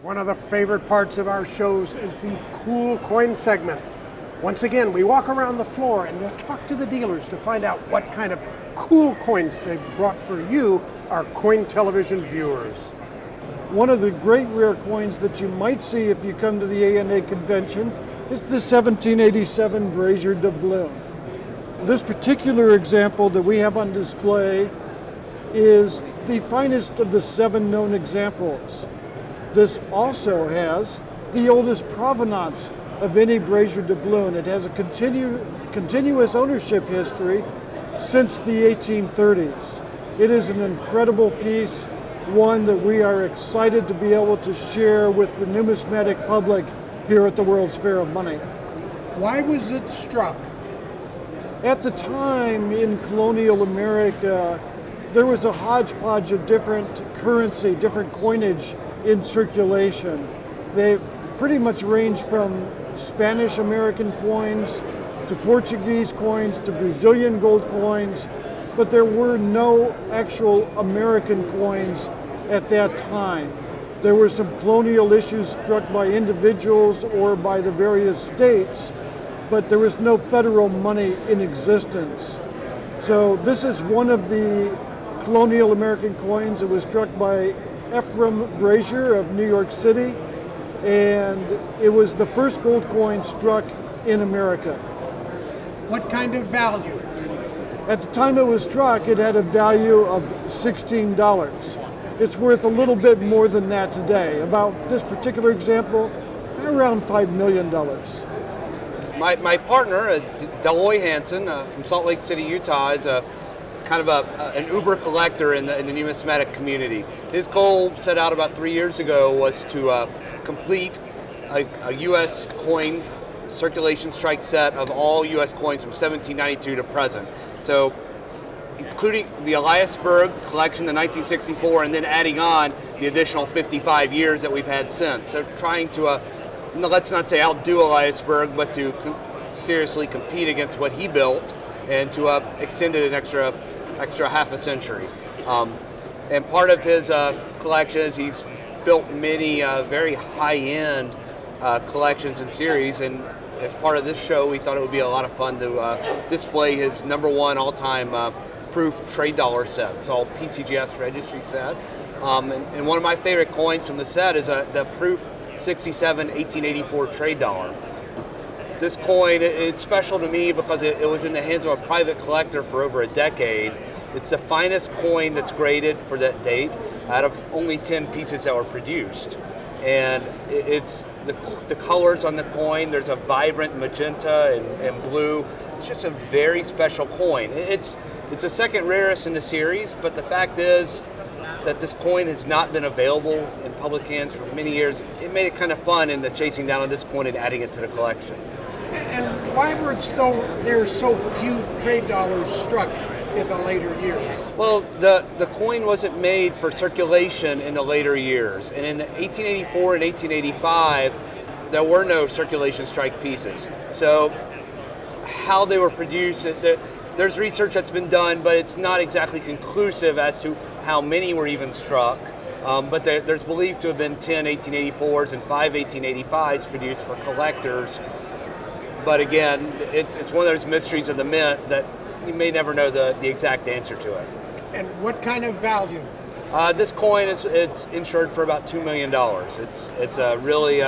One of the favorite parts of our shows is the cool coin segment. Once again, we walk around the floor and we'll talk to the dealers to find out what kind of cool coins they've brought for you, our coin television viewers. One of the great rare coins that you might see if you come to the ANA convention is the 1787 Brasher Doubloon. This particular example that we have on display is the finest of the 7 known examples. This also has the oldest provenance of any Brasher doubloon. It has a continuous ownership history since the 1830s. It is an incredible piece, one that we are excited to be able to share with the numismatic public here at the World's Fair of Money. Why was it struck? At the time in colonial America, there was a hodgepodge of different currency, different coinage in circulation. They pretty much ranged from Spanish American coins to Portuguese coins to Brazilian gold coins, but there were no actual American coins at that time. There were some colonial issues struck by individuals or by the various states, but there was no federal money in existence. So this is one of the colonial American coins. It was struck by Ephraim Brasher of New York City, and it was the first gold coin struck in America. What kind of value? At the time it was struck, it had a value of $16. It's worth a little bit more than that today. About this particular example, around $5 million. My partner, Deloy Hansen from Salt Lake City, Utah, is kind of an uber collector in the numismatic community. His goal set out about 3 years ago was to complete a U.S. coin circulation strike set of all U.S. coins from 1792 to present. So including the Eliasberg collection in 1964 and then adding on the additional 55 years that we've had since. So trying to, let's not say outdo Eliasberg, but to seriously compete against what he built and to extend it an extra half a century. And part of his collection is he's built many very high-end collections and series, and as part of this show we thought it would be a lot of fun to display his #1 all-time proof trade dollar set. It's all PCGS registry set. And one of my favorite coins from the set is the proof 67 1884 trade dollar. This coin, it's special to me because it was in the hands of a private collector for over a decade. It's the finest coin that's graded for that date out of only 10 pieces that were produced. And it's the colors on the coin, there's a vibrant magenta and blue. It's just a very special coin. It's the second rarest in the series, but the fact is that this coin has not been available in public hands for many years. It made it kind of fun in the chasing down on this coin and adding it to the collection. And why were there so few trade dollars struck in the later years? Well, the coin wasn't made for circulation in the later years. And in 1884 and 1885, there were no circulation strike pieces. So how they were produced, there's research that's been done, but it's not exactly conclusive as to how many were even struck. But there's believed to have been 10 1884s and 5 1885s produced for collectors. But again, it's one of those mysteries of the mint that you may never know the exact answer to it. And what kind of value? This coin it's insured for about $2 million. It's really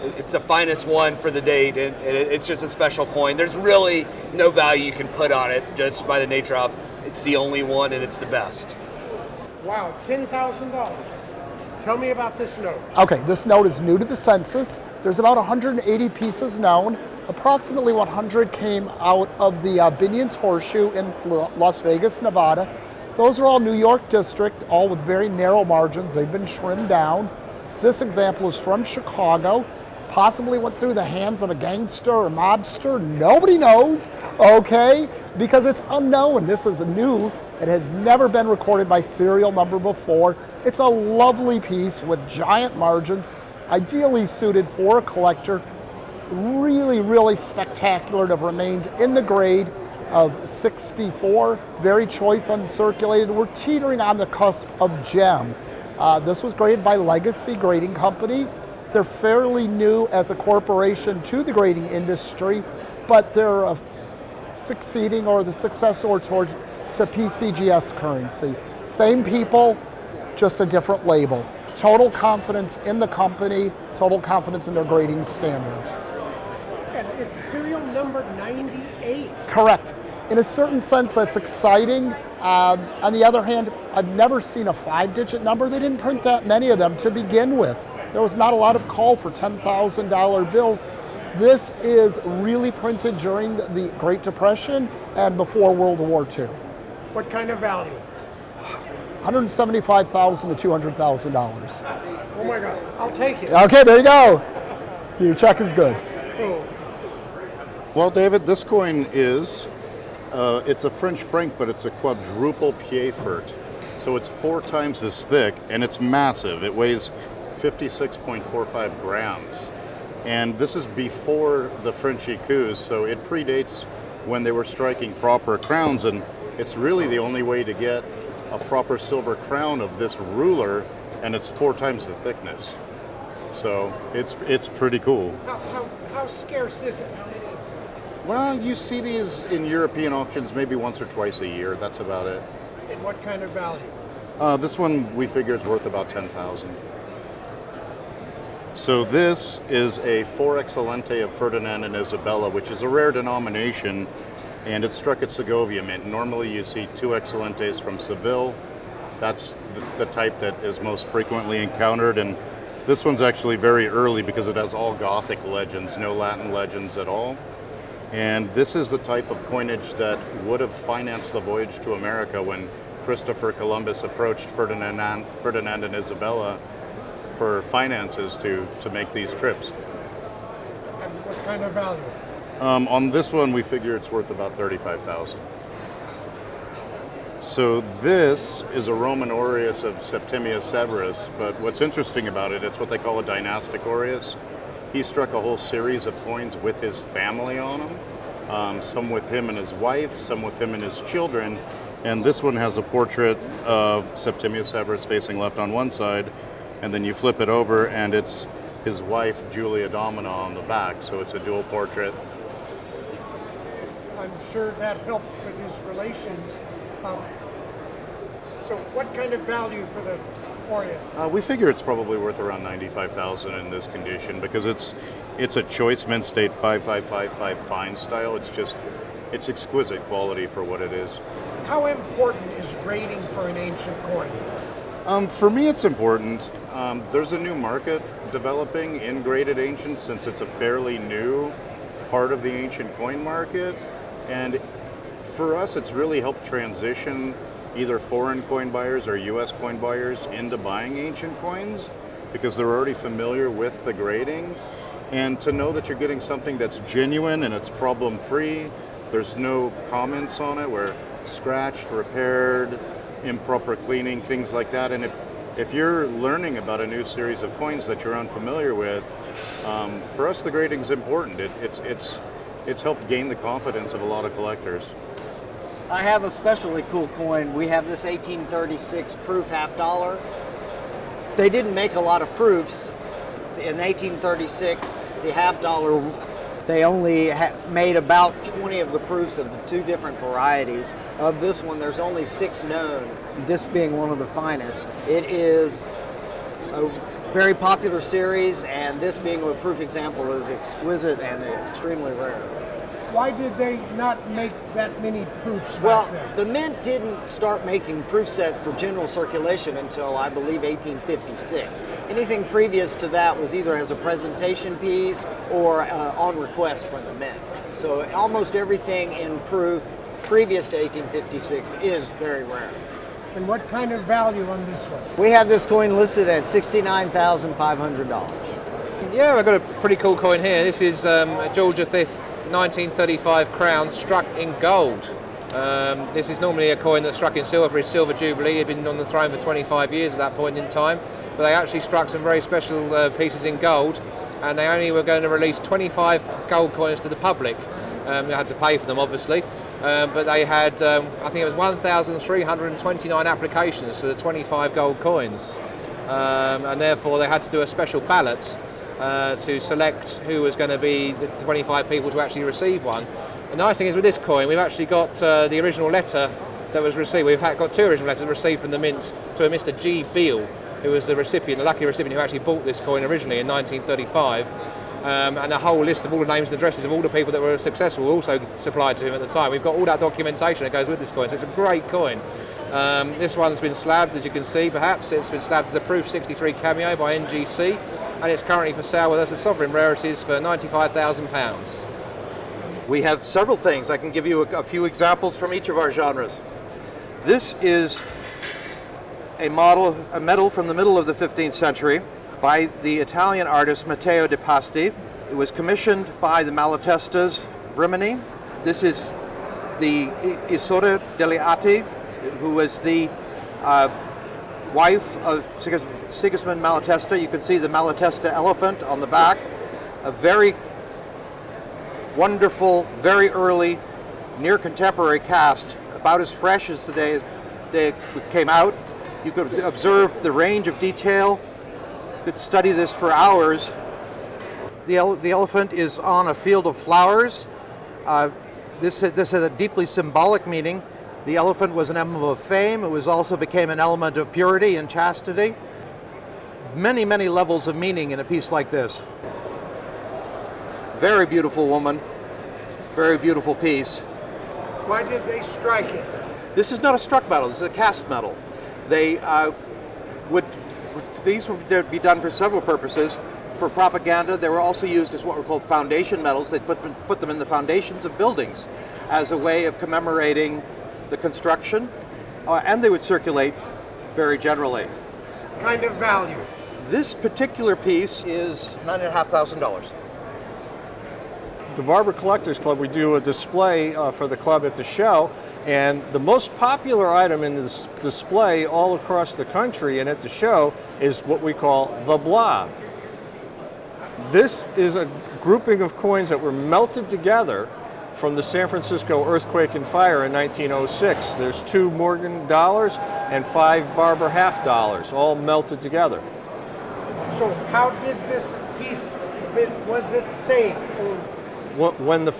it's the finest one for the date, and it's just a special coin. There's really no value you can put on it just by the nature of it's the only one and it's the best. Wow, $10,000. Tell me about this note. Okay, this note is new to the census. There's about 180 pieces known. Approximately 100 came out of the Binion's Horseshoe in Las Vegas, Nevada. Those are all New York district, all with very narrow margins. They've been trimmed down. This example is from Chicago. Possibly went through the hands of a gangster or mobster. Nobody knows, okay? Because it's unknown. This is new. It has never been recorded by serial number before. It's a lovely piece with giant margins, ideally suited for a collector. Really, really spectacular to have remained in the grade of 64. Very choice uncirculated. We're teetering on the cusp of gem. This was graded by Legacy Grading Company. They're fairly new as a corporation to the grading industry, but they're succeeding or the successor to PCGS currency. Same people, just a different label. Total confidence in the company, total confidence in their grading standards. And it's serial number 98. Correct. In a certain sense, that's exciting. On the other hand, I've never seen a 5-digit number. They didn't print that many of them to begin with. There was not a lot of call for $10,000 bills. This is really printed during the Great Depression and before World War II. What kind of value? $175,000 to $200,000. Oh my God, I'll take it. Okay, there you go. Your check is good. Cool. Well, David, this coin is, it's a French franc, but it's a quadruple Piefort. So it's 4 times as thick, and it's massive. It weighs 56.45 grams. And this is before the French écus, so it predates when they were striking proper crowns, and it's really the only way to get a proper silver crown of this ruler, and it's 4 times the thickness. So it's pretty cool. How scarce is it? How many? Well, you see these in European auctions maybe once or twice a year. That's about it. And what kind of value? This one we figure is worth about $10,000. So this is a 4 Excelente of Ferdinand and Isabella, which is a rare denomination, and it's struck at Segovia Mint. Normally you see 2 Excelentes from Seville. That's the type that is most frequently encountered, and this one's actually very early because it has all Gothic legends, no Latin legends at all. And this is the type of coinage that would have financed the voyage to America when Christopher Columbus approached Ferdinand and Isabella for finances to make these trips. And what kind of value? On this one, we figure it's worth about $35,000. So this is a Roman Aureus of Septimius Severus, but what's interesting about it, it's what they call a dynastic Aureus. He struck a whole series of coins with his family on them, some with him and his wife, some with him and his children, and this one has a portrait of Septimius Severus facing left on one side, and then you flip it over and it's his wife, Julia Domina, on the back, so it's a dual portrait. I'm sure that helped with his relations. So what kind of value for the Aureus? We figure it's probably worth around $95,000 in this condition because it's a choice mint state 5555 fine style. It's exquisite quality for what it is. How important is grading for an ancient coin? For me, it's important. There's a new market developing in graded ancients since it's a fairly new part of the ancient coin market. And for us, it's really helped transition either foreign coin buyers or US coin buyers into buying ancient coins because they're already familiar with the grading. And to know that you're getting something that's genuine and it's problem-free, there's no comments on it where scratched, repaired, improper cleaning, things like that. And if you're learning about a new series of coins that you're unfamiliar with, for us the grading's important. It's helped gain the confidence of a lot of collectors. I have a especially cool coin. We have this 1836 proof $half. They didn't make a lot of proofs. In 1836, the $half, they only made about 20 of the proofs of the 2 different varieties. Of this one, there's only 6 known, this being one of the finest. It is a very popular series, and this being a proof example is exquisite and extremely rare. Why did they not make that many proofs Well, back then? the mint didn't start making proof sets for general circulation until, I believe, 1856. Anything previous to that was either as a presentation piece or on request from the mint. So almost everything in proof previous to 1856 is very rare. And what kind of value on this one? We have this coin listed at $69,500. Yeah, I've got a pretty cool coin here. This is a George V 1935 crown struck in gold. This is normally a coin that's struck in silver for his silver jubilee. He'd been on the throne for 25 years at that point in time, but they actually struck some very special pieces in gold, and they only were going to release 25 gold coins to the public. They had to pay for them, obviously, but they had, I think it was 1,329 applications for the 25 gold coins. and therefore they had to do a special ballot to select who was going to be the 25 people to actually receive one. The nice thing is with this coin, we've actually got the original letter that was received. We've got 2 original letters received from the mint to a Mr. G. Beale, who was the recipient, the lucky recipient who actually bought this coin originally in 1935. And a whole list of all the names and addresses of all the people that were successful were also supplied to him at the time. We've got all that documentation that goes with this coin, so it's a great coin. This one's been slabbed, as you can see, perhaps. It's been slabbed as a Proof 63 cameo by NGC, and it's currently for sale with us at Sovereign Rarities for £95,000. We have several things. I can give you a few examples from each of our genres. This is a medal from the middle of the 15th century by the Italian artist Mateo de Pasti. It was commissioned by the Maletestas of Rimini. This is the Isotta degli Atti, who was the wife of Sigismund Malatesta. You can see the Malatesta elephant on the back. A very wonderful, very early, near contemporary cast, about as fresh as the day they came out. You could observe the range of detail. You could study this for hours. The elephant is on a field of flowers. This has a deeply symbolic meaning. The elephant was an emblem of fame. It also became an element of purity and chastity. Many, many levels of meaning in a piece like this. Very beautiful woman, very beautiful piece. Why did they strike it? This is not a struck medal, this is a cast medal. These would be done for several purposes. For propaganda, they were also used as what were called foundation medals. They put them in the foundations of buildings as a way of commemorating the construction, and they would circulate very generally. Kind of value? This particular piece is $9,500. The Barber Collectors Club, we do a display for the club at the show, and the most popular item in this display all across the country and at the show is what we call the Blob. This is a grouping of coins that were melted together from the San Francisco earthquake and fire in 1906. There's 2 Morgan dollars and 5 Barber half dollars, all melted together. So how did this piece, was it saved?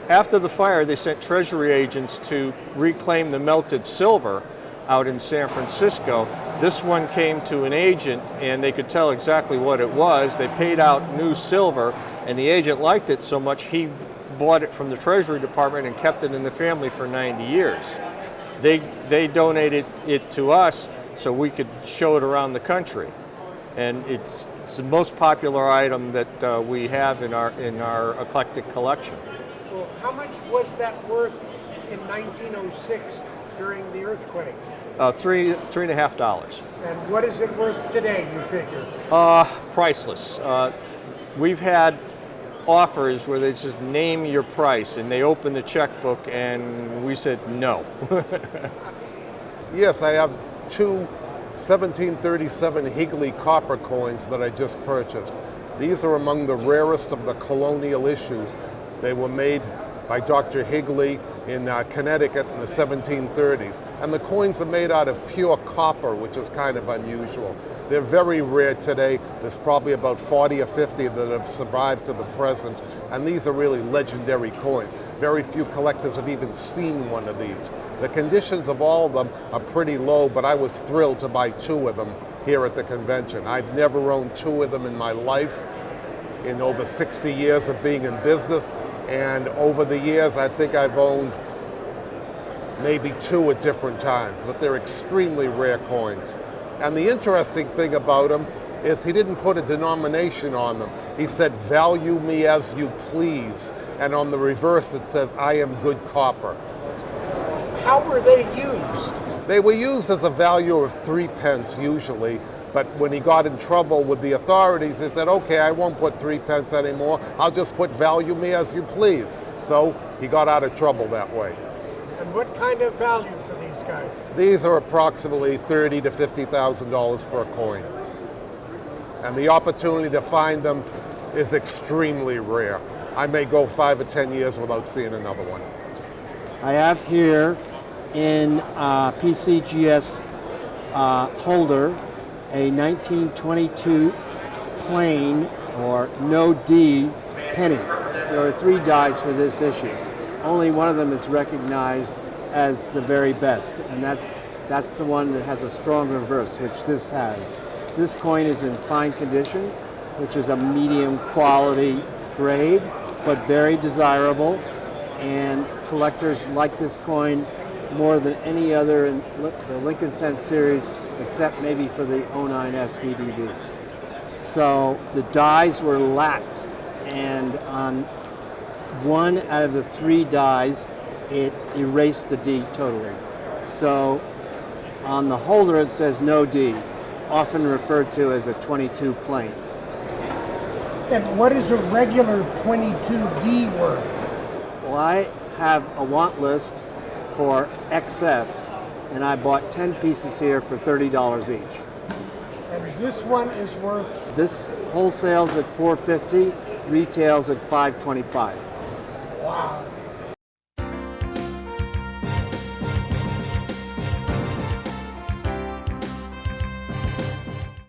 After the fire, they sent treasury agents to reclaim the melted silver out in San Francisco. This one came to an agent, and they could tell exactly what it was. They paid out new silver, and the agent liked it so much he bought it from the Treasury Department and kept it in the family for 90 years. They donated it to us so we could show it around the country, and it's the most popular item that we have in our eclectic collection. Well, how much was that worth in 1906 during the earthquake? $3.50. And what is it worth today, you figure? Priceless. We've had offers where they just name your price, and they open the checkbook, and we said no. Yes, I have 2 1737 Higley copper coins that I just purchased. These are among the rarest of the colonial issues. They were made by Dr. Higley in Connecticut in the 1730s. And the coins are made out of pure copper, which is kind of unusual. They're very rare today. There's probably about 40 or 50 that have survived to the present. And these are really legendary coins. Very few collectors have even seen one of these. The conditions of all of them are pretty low, but I was thrilled to buy 2 of them here at the convention. I've never owned 2 of them in my life in over 60 years of being in business. And over the years, I think I've owned maybe 2 at different times, but they're extremely rare coins. And the interesting thing about them is he didn't put a denomination on them. He said, "Value me as you please." And on the reverse, it says, "I am good copper." How were they used? They were used as a value of 3 pence usually, but when he got in trouble with the authorities, he said, "Okay, I won't put 3 pence anymore. I'll just put value me as you please." So he got out of trouble that way. And what kind of value for these guys? These are approximately $30,000 to $50,000 per coin. And the opportunity to find them is extremely rare. I may go 5 or 10 years without seeing another one. I have here in PCGS holder a 1922 plain or no D penny. There are 3 dies for this issue. Only one of them is recognized as the very best, and that's the one that has a strong reverse, which this has. This coin is in fine condition, which is a medium quality grade, but very desirable, and collectors like this coin more than any other in the Lincoln Cent series, except maybe for the 09 SVDB. So the dies were lapped, and on 1 out of the 3 dies, it erased the D totally. So on the holder it says no D, often referred to as a 22 plain. And what is a regular 22D worth? Well, I have a want list for XFs, and I bought 10 pieces here for $30 each. And this one is worth? This wholesales at $450, retails at $525. Wow.